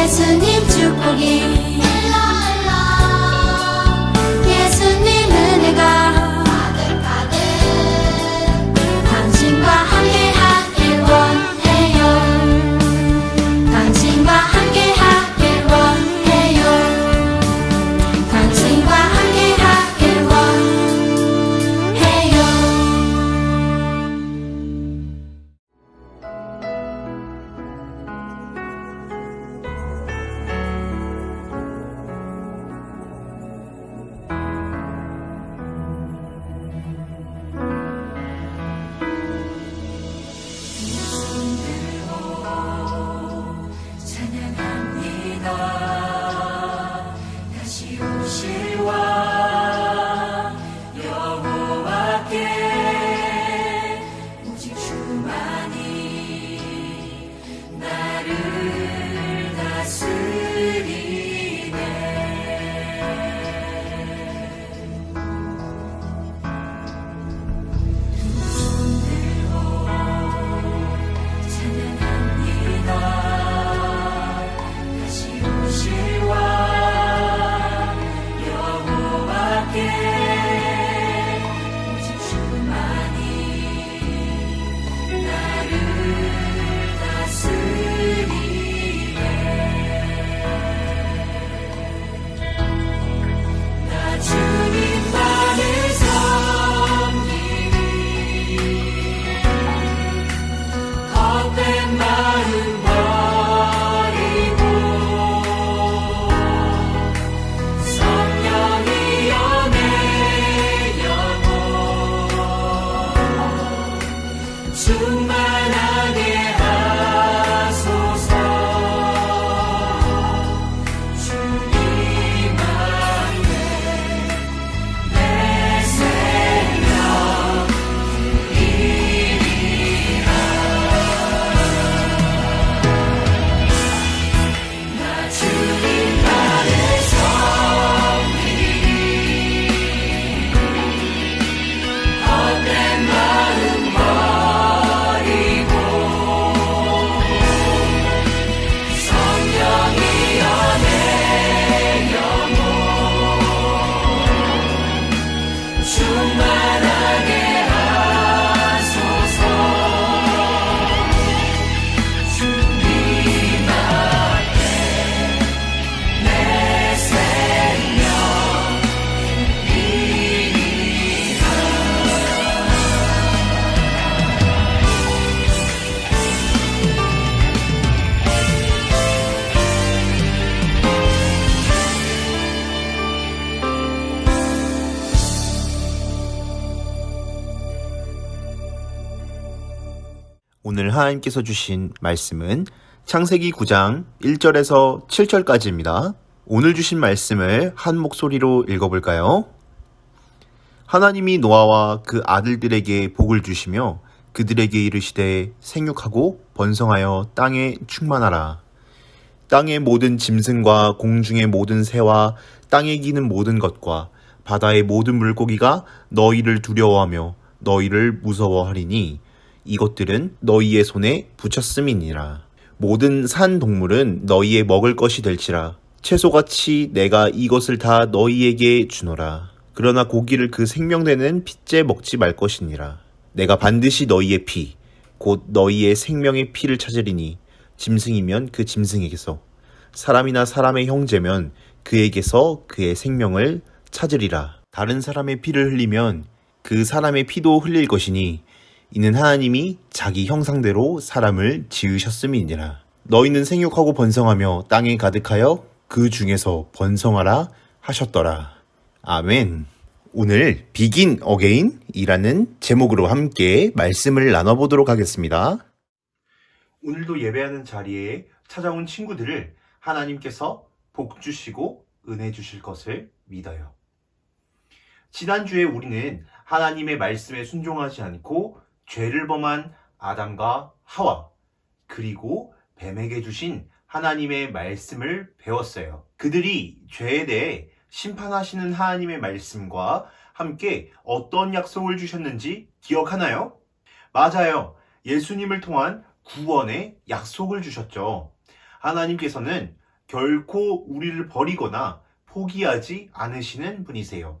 예수님 축복이 예수님 은혜가 가득가득 당신과 함께하길 원해요. 당신과 함께하길 원해요. 당신과 함께하길 원해요. 찬양합니다. 다시 오실 왕 여호와께 오직 주만이 나를 다스리네. 두 손 들고 찬양합니다. 다시 오실 왕 여호와께 오직 주만이 나를 다스리네. 나 주님만을 섬기니 헛된 마음 버리고 성령이여 내 영혼 충만하게 하소서. 주님 안에 내 생명 드리리라. 나 주님만을 섬기니 헛된 마음 버리고 성령이여 내 영혼 충만하게 하소서. 주님 앞에 내 생명 드리리라. 오늘 하나님께서 주신 말씀은 창세기 9장 1절에서 7절까지입니다. 오늘 주신 말씀을 한 목소리로 읽어볼까요? 하나님이 노아와 그 아들들에게 복을 주시며 그들에게 이르시되 생육하고 번성하여 땅에 충만하라. 땅의 모든 짐승과 공중의 모든 새와 땅에 기는 모든 것과 바다의 모든 물고기가 너희를 두려워하며 너희를 무서워하리니 이것들은 너희의 손에 붙였음이니라. 모든 산 동물은 너희의 먹을 것이 될지라. 채소같이 내가 이것을 다 너희에게 주노라. 그러나 고기를 그 생명되는 핏째 먹지 말 것이니라. 내가 반드시 너희의 피, 곧 너희의 생명의 피를 찾으리니 짐승이면 그 짐승에게서, 사람이나 사람의 형제면 그에게서 그의 생명을 찾으리라. 다른 사람의 피를 흘리면 그 사람의 피도 흘릴 것이니 이는 하나님이 자기 형상대로 사람을 지으셨음이니라. 너희는 생육하고 번성하며 땅에 가득하여 그 중에서 번성하라 하셨더라. 아멘. 오늘 Begin Again이라는 제목으로 함께 말씀을 나눠보도록 하겠습니다. 오늘도 예배하는 자리에 찾아온 친구들을 하나님께서 복 주시고 은혜 주실 것을 믿어요. 지난주에 우리는 하나님의 말씀에 순종하지 않고 죄를 범한 아담과 하와, 그리고 뱀에게 주신 하나님의 말씀을 배웠어요. 그들이 죄에 대해 심판하시는 하나님의 말씀과 함께 어떤 약속을 주셨는지 기억하나요? 맞아요. 예수님을 통한 구원의 약속을 주셨죠. 하나님께서는 결코 우리를 버리거나 포기하지 않으시는 분이세요.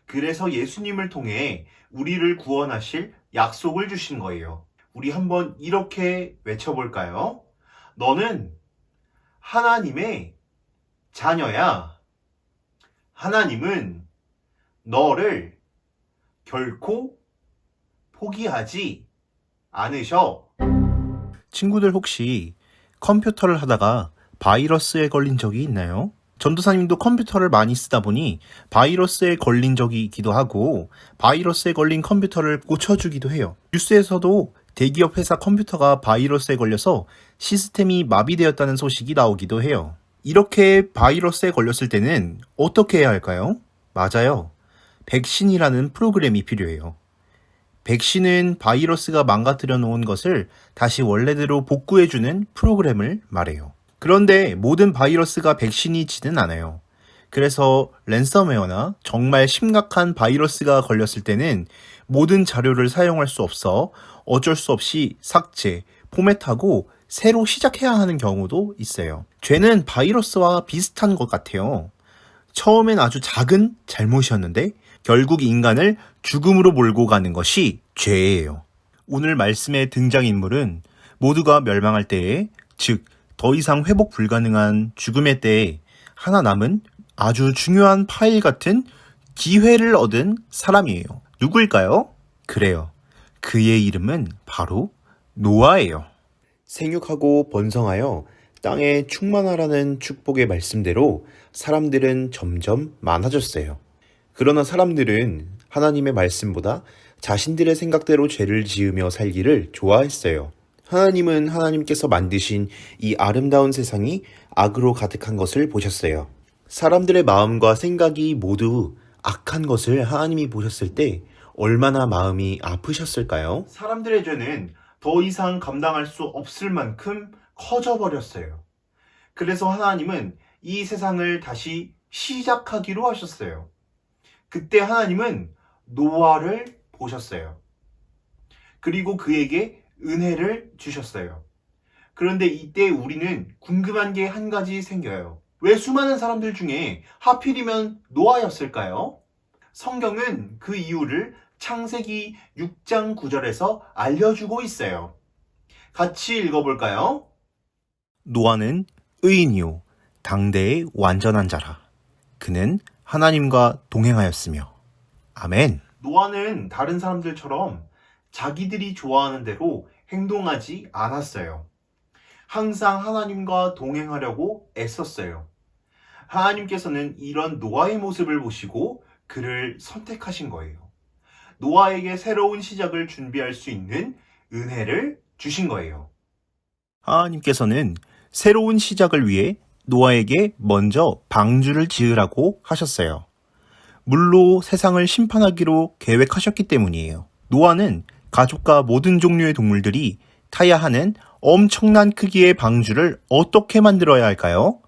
그래서 예수님을 통해 우리를 구원하실 약속을 주신 거예요. 우리 한번 이렇게 외쳐볼까요? 너는 하나님의 자녀야. 하나님은 너를 결코 포기하지 않으셔. 친구들 혹시 컴퓨터를 하다가 바이러스에 걸린 적이 있나요? 전도사님도 컴퓨터를 많이 쓰다 보니 바이러스에 걸린 적이 있기도 하고 바이러스에 걸린 컴퓨터를 고쳐주기도 해요. 뉴스에서도 대기업 회사 컴퓨터가 바이러스에 걸려서 시스템이 마비되었다는 소식이 나오기도 해요. 이렇게 바이러스에 걸렸을 때는 어떻게 해야 할까요? 맞아요. 백신이라는 프로그램이 필요해요. 백신은 바이러스가 망가뜨려 놓은 것을 다시 원래대로 복구해주는 프로그램을 말해요. 그런데 모든 바이러스가 백신이지는 않아요. 그래서 랜섬웨어나 정말 심각한 바이러스가 걸렸을 때는 모든 자료를 사용할 수 없어 어쩔 수 없이 삭제, 포맷하고 새로 시작해야 하는 경우도 있어요. 죄는 바이러스와 비슷한 것 같아요. 처음엔 아주 작은 잘못이었는데 결국 인간을 죽음으로 몰고 가는 것이 죄예요. 오늘 말씀의 등장인물은 모두가 멸망할 때에, 즉 더 이상 회복 불가능한 죽음의 때에 하나 남은 아주 중요한 파일 같은 기회를 얻은 사람이에요. 누구일까요? 그래요. 그의 이름은 바로 노아예요. 생육하고 번성하여 땅에 충만하라는 축복의 말씀대로 사람들은 점점 많아졌어요. 그러나 사람들은 하나님의 말씀보다 자신들의 생각대로 죄를 지으며 살기를 좋아했어요. 하나님은 하나님께서 만드신 이 아름다운 세상이 악으로 가득한 것을 보셨어요. 사람들의 마음과 생각이 모두 악한 것을 하나님이 보셨을 때 얼마나 마음이 아프셨을까요? 사람들의 죄는 더 이상 감당할 수 없을 만큼 커져버렸어요. 그래서 하나님은 이 세상을 다시 시작하기로 하셨어요. 그때 하나님은 노아를 보셨어요. 그리고 그에게 은혜를 주셨어요. 그런데 이때 우리는 궁금한 게 한 가지 생겨요. 왜 수많은 사람들 중에 하필이면 노아였을까요? 성경은 그 이유를 창세기 6장 9절에서 알려주고 있어요. 같이 읽어볼까요? 노아는 의인이요 당대의 완전한 자라. 그는 하나님과 동행하였으며. 아멘. 노아는 다른 사람들처럼 자기들이 좋아하는 대로 행동하지 않았어요. 항상 하나님과 동행하려고 애썼어요. 하나님께서는 이런 노아의 모습을 보시고 그를 선택하신 거예요. 노아에게 새로운 시작을 준비할 수 있는 은혜를 주신 거예요. 하나님께서는 새로운 시작을 위해 노아에게 먼저 방주를 지으라고 하셨어요. 물로 세상을 심판하기로 계획하셨기 때문이에요. 노아는 가족과 모든 종류의 동물들이 타야 하는 엄청난 크기의 방주를 어떻게 만들어야 할까요?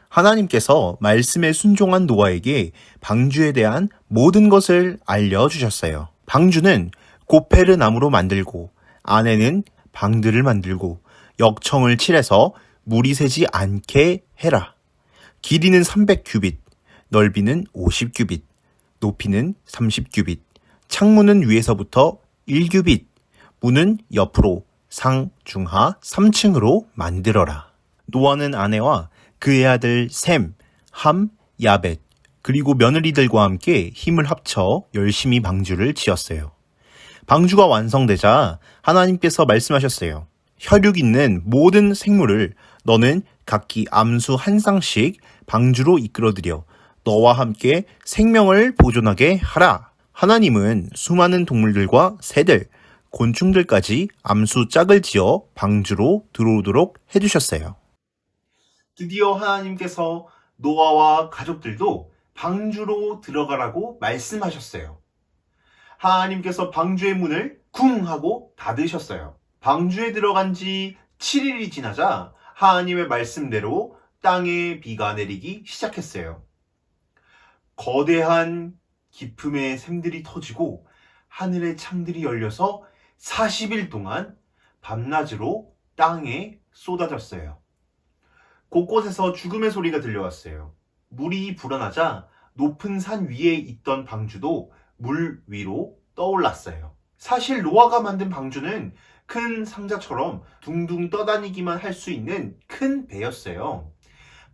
하나님께서 말씀에 순종한 노아에게 방주에 대한 모든 것을 알려주셨어요. 방주는 고페르 나무로 만들고 안에는 방들을 만들고 역청을 칠해서 물이 새지 않게 해라. 길이는 300규빗, 넓이는 50규빗, 높이는 30규빗, 창문은 위에서부터 1규빗, 문은 옆으로 상, 중하 3층으로 만들어라. 노아는 아내와 그의 아들 셈, 함, 야벳, 그리고 며느리들과 함께 힘을 합쳐 열심히 방주를 지었어요. 방주가 완성되자 하나님께서 말씀하셨어요. 혈육 있는 모든 생물을 너는 각기 암수 한 쌍씩 방주로 이끌어들여 너와 함께 생명을 보존하게 하라. 하나님은 수많은 동물들과 새들, 곤충들까지 암수 짝을 지어 방주로 들어오도록 해주셨어요. 드디어 하나님께서 노아와 가족들도 방주로 들어가라고 말씀하셨어요. 하나님께서 방주의 문을 쿵 하고 닫으셨어요. 방주에 들어간 지 7일이 지나자 하나님의 말씀대로 땅에 비가 내리기 시작했어요. 거대한 기품의 샘들이 터지고 하늘의 창들이 열려서 40일 동안 밤낮으로 땅에 쏟아졌어요. 곳곳에서 죽음의 소리가 들려왔어요. 물이 불어나자 높은 산 위에 있던 방주도 물 위로 떠올랐어요. 사실 노아가 만든 방주는 큰 상자처럼 둥둥 떠다니기만 할 수 있는 큰 배였어요.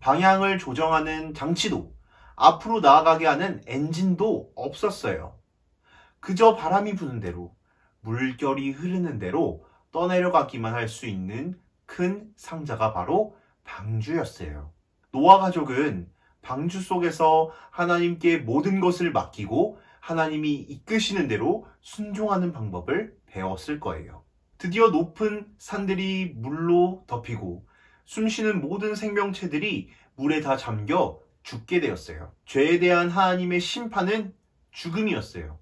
방향을 조정하는 장치도 앞으로 나아가게 하는 엔진도 없었어요. 그저 바람이 부는 대로, 물결이 흐르는 대로 떠내려가기만 할 수 있는 큰 상자가 바로 방주였어요. 노아 가족은 방주 속에서 하나님께 모든 것을 맡기고 하나님이 이끄시는 대로 순종하는 방법을 배웠을 거예요. 드디어 높은 산들이 물로 덮이고 숨쉬는 모든 생명체들이 물에 다 잠겨 죽게 되었어요. 죄에 대한 하나님의 심판은 죽음이었어요.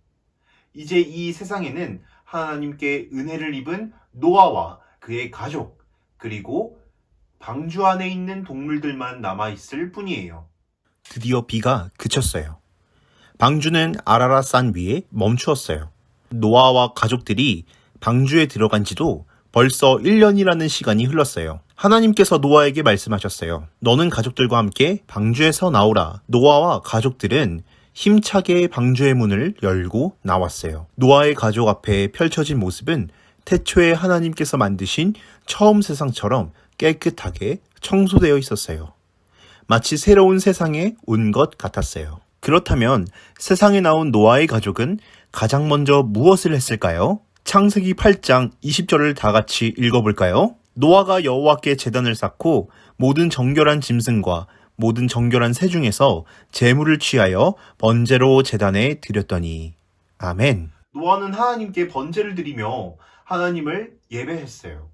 이제 이 세상에는 하나님께 은혜를 입은 노아와 그의 가족, 그리고 방주 안에 있는 동물들만 남아있을 뿐이에요. 드디어 비가 그쳤어요. 방주는 아라랏 산 위에 멈추었어요. 노아와 가족들이 방주에 들어간 지도 벌써 1년이라는 시간이 흘렀어요. 하나님께서 노아에게 말씀하셨어요. 너는 가족들과 함께 방주에서 나오라. 노아와 가족들은 힘차게 방주의 문을 열고 나왔어요. 노아의 가족 앞에 펼쳐진 모습은 태초에 하나님께서 만드신 처음 세상처럼 깨끗하게 청소되어 있었어요. 마치 새로운 세상에 온 것 같았어요. 그렇다면 세상에 나온 노아의 가족은 가장 먼저 무엇을 했을까요? 창세기 8장 20절을 다 같이 읽어볼까요? 노아가 여호와께 제단을 쌓고 모든 정결한 짐승과 모든 정결한 새 중에서 제물을 취하여 번제로 제단에 드렸더니. 아멘. 노아는 하나님께 번제를 드리며 하나님을 예배했어요.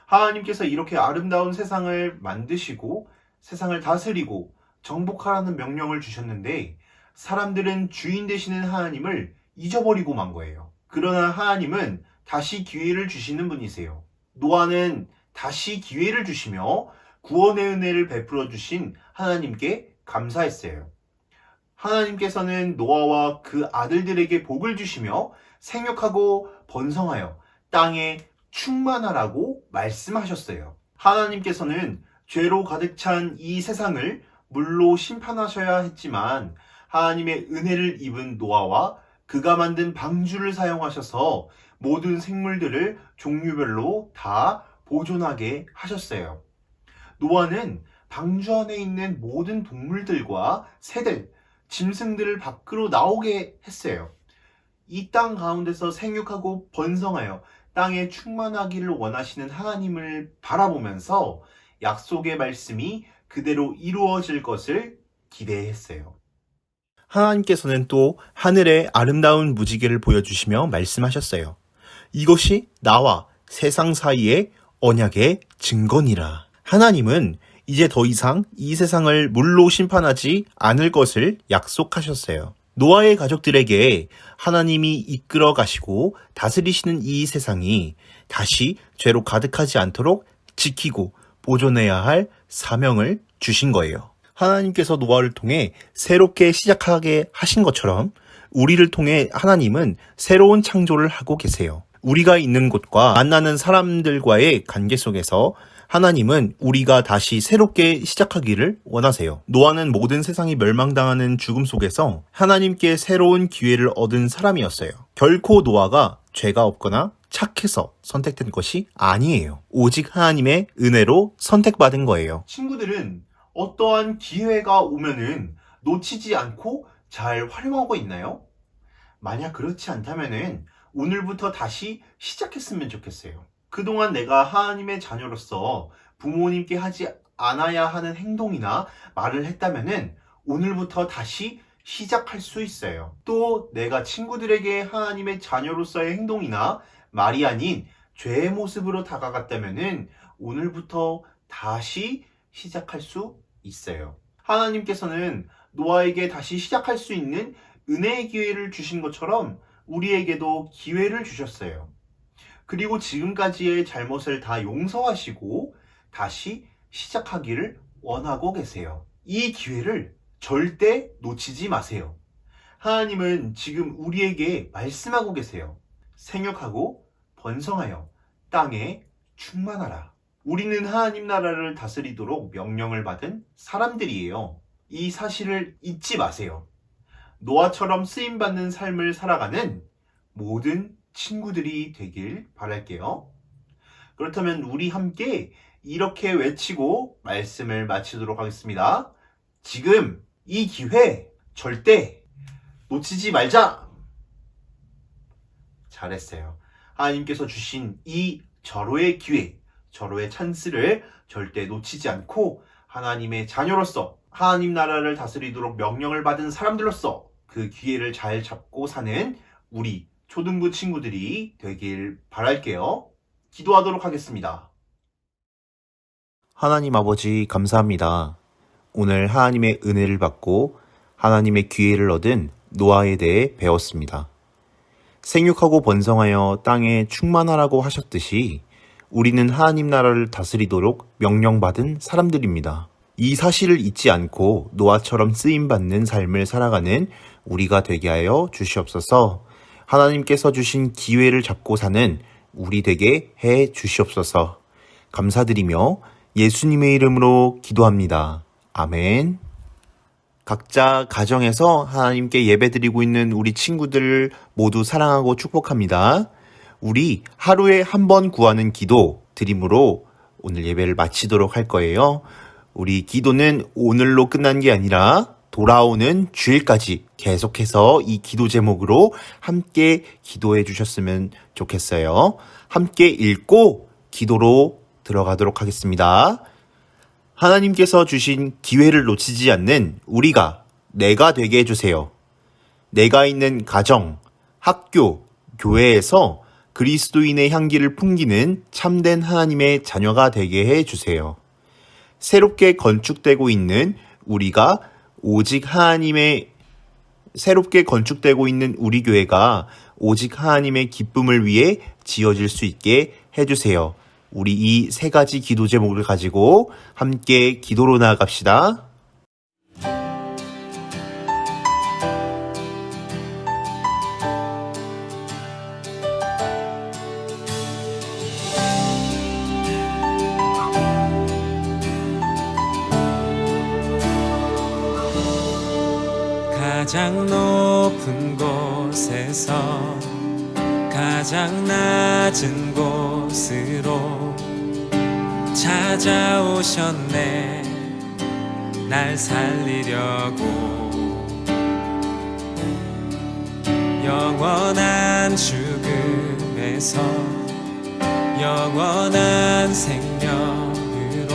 하나님께서 이렇게 아름다운 세상을 만드시고 세상을 다스리고 정복하라는 명령을 주셨는데 사람들은 주인 되시는 하나님을 잊어버리고 만 거예요. 그러나 하나님은 다시 기회를 주시는 분이세요. 노아는 다시 기회를 주시며 구원의 은혜를 베풀어 주신 하나님께 감사했어요. 하나님께서는 노아와 그 아들들에게 복을 주시며 생육하고 번성하여 땅에 충만하라고 말씀하셨어요. 하나님께서는 죄로 가득 찬 이 세상을 물로 심판하셔야 했지만 하나님의 은혜를 입은 노아와 그가 만든 방주를 사용하셔서 모든 생물들을 종류별로 다 보존하게 하셨어요. 노아는 방주 안에 있는 모든 동물들과 새들, 짐승들을 밖으로 나오게 했어요. 이 땅 가운데서 생육하고 번성하여 땅에 충만하기를 원하시는 하나님을 바라보면서 약속의 말씀이 그대로 이루어질 것을 기대했어요. 하나님께서는 또 하늘의 아름다운 무지개를 보여주시며 말씀하셨어요. 이것이 나와 세상 사이의 언약의 증거니라. 하나님은 이제 더 이상 이 세상을 물로 심판하지 않을 것을 약속하셨어요. 노아의 가족들에게 하나님이 이끌어 가시고 다스리시는 이 세상이 다시 죄로 가득하지 않도록 지키고 보존해야 할 사명을 주신 거예요. 하나님께서 노아를 통해 새롭게 시작하게 하신 것처럼 우리를 통해 하나님은 새로운 창조를 하고 계세요. 우리가 있는 곳과 만나는 사람들과의 관계 속에서 하나님은 우리가 다시 새롭게 시작하기를 원하세요. 노아는 모든 세상이 멸망당하는 죽음 속에서 하나님께 새로운 기회를 얻은 사람이었어요. 결코 노아가 죄가 없거나 착해서 선택된 것이 아니에요. 오직 하나님의 은혜로 선택받은 거예요. 친구들은 어떠한 기회가 오면은 놓치지 않고 잘 활용하고 있나요? 만약 그렇지 않다면은 오늘부터 다시 시작했으면 좋겠어요. 그동안 내가 하나님의 자녀로서 부모님께 하지 않아야 하는 행동이나 말을 했다면은 오늘부터 다시 시작할 수 있어요. 또 내가 친구들에게 하나님의 자녀로서의 행동이나 말이 아닌 죄의 모습으로 다가갔다면은 오늘부터 다시 시작할 수 있어요. 하나님께서는 노아에게 다시 시작할 수 있는 은혜의 기회를 주신 것처럼 우리에게도 기회를 주셨어요. 그리고 지금까지의 잘못을 다 용서하시고 다시 시작하기를 원하고 계세요. 이 기회를 절대 놓치지 마세요. 하나님은 지금 우리에게 말씀하고 계세요. 생육하고 번성하여 땅에 충만하라. 우리는 하나님 나라를 다스리도록 명령을 받은 사람들이에요. 이 사실을 잊지 마세요. 노아처럼 쓰임받는 삶을 살아가는 모든 친구들이 되길 바랄게요. 그렇다면 우리 함께 이렇게 외치고 말씀을 마치도록 하겠습니다. 지금 이 기회 절대 놓치지 말자! 잘했어요. 하나님께서 주신 이 절호의 기회, 절호의 찬스를 절대 놓치지 않고 하나님의 자녀로서 하나님 나라를 다스리도록 명령을 받은 사람들로서 그 기회를 잘 잡고 사는 우리 초등부 친구들이 되길 바랄게요. 기도하도록 하겠습니다. 하나님 아버지 감사합니다. 오늘 하나님의 은혜를 받고 하나님의 기회를 얻은 노아에 대해 배웠습니다. 생육하고 번성하여 땅에 충만하라고 하셨듯이 우리는 하나님 나라를 다스리도록 명령받은 사람들입니다. 이 사실을 잊지 않고 노아처럼 쓰임받는 삶을 살아가는 우리가 되게 하여 주시옵소서. 하나님께서 주신 기회를 잡고 사는 우리 되게 해 주시옵소서. 감사드리며 예수님의 이름으로 기도합니다. 아멘. 각자 가정에서 하나님께 예배드리고 있는 우리 친구들을 모두 사랑하고 축복합니다. 우리 하루에 한 번 구하는 기도 드림으로 오늘 예배를 마치도록 할 거예요. 우리 기도는 오늘로 끝난 게 아니라 돌아오는 주일까지 계속해서 이 기도 제목으로 함께 기도해 주셨으면 좋겠어요. 함께 읽고 기도로 들어가도록 하겠습니다. 하나님께서 주신 기회를 놓치지 않는 우리가 내가 되게 해주세요. 내가 있는 가정, 학교, 교회에서 그리스도인의 향기를 풍기는 참된 하나님의 자녀가 되게 해주세요. 새롭게 건축되고 있는 우리 교회가 오직 하나님의 기쁨을 위해 지어질 수 있게 해주세요. 우리 이 세 가지 기도 제목을 가지고 함께 기도로 나아갑시다. 가장 높은 곳에서 가장 낮은 곳으로 찾아오셨네. 날 살리려고 영원한 죽음에서 영원한 생명으로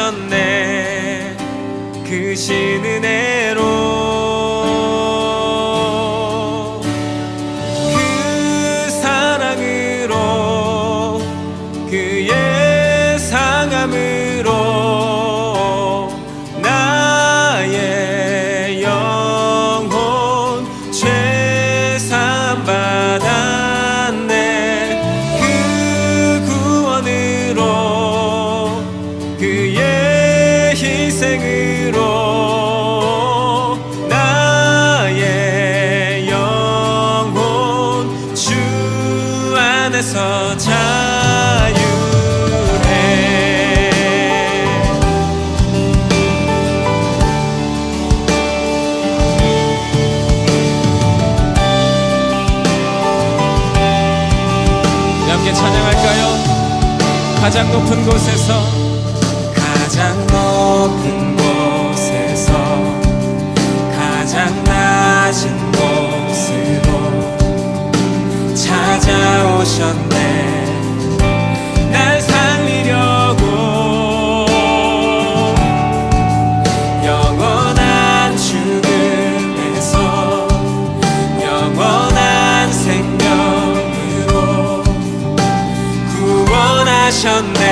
구원하셨네. 그 신 은혜로 나의 영혼 죄사함 받았네. 그 구원으로 그의 희생으로 나의 영혼 주 안에서 가장 높은 곳에서 가장 높은 곳에서 가장 낮은 곳으로 찾아오셨네. 날 살리려고 영원한 죽음에서 영원한 생명으로 구원하셨네.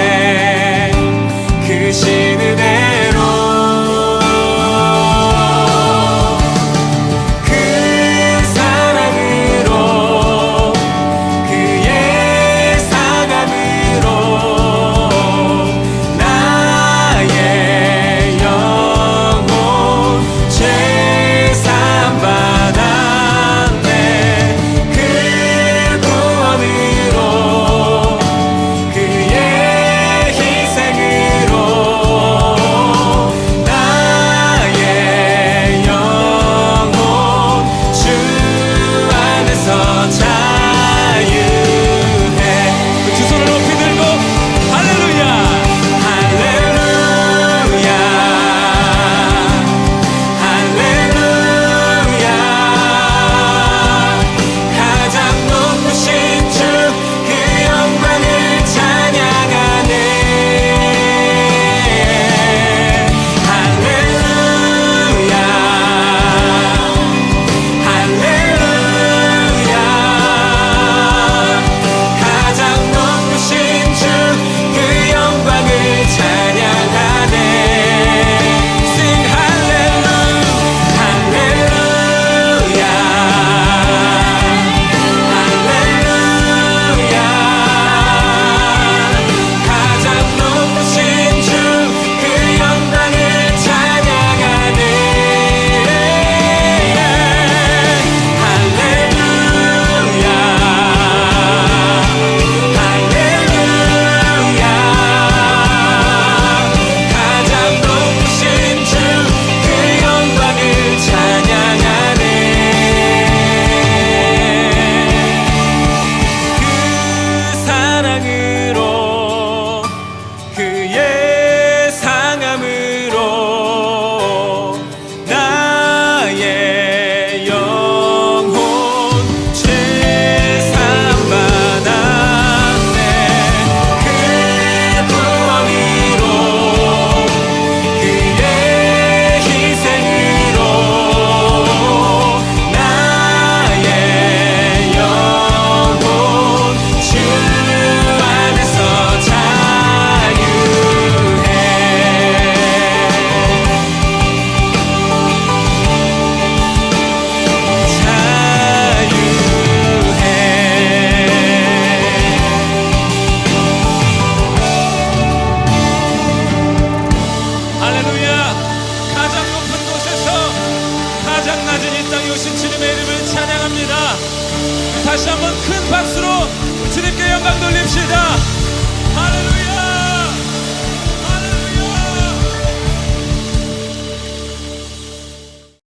다시 한번 큰 박수로 주님께 영광 돌립시다.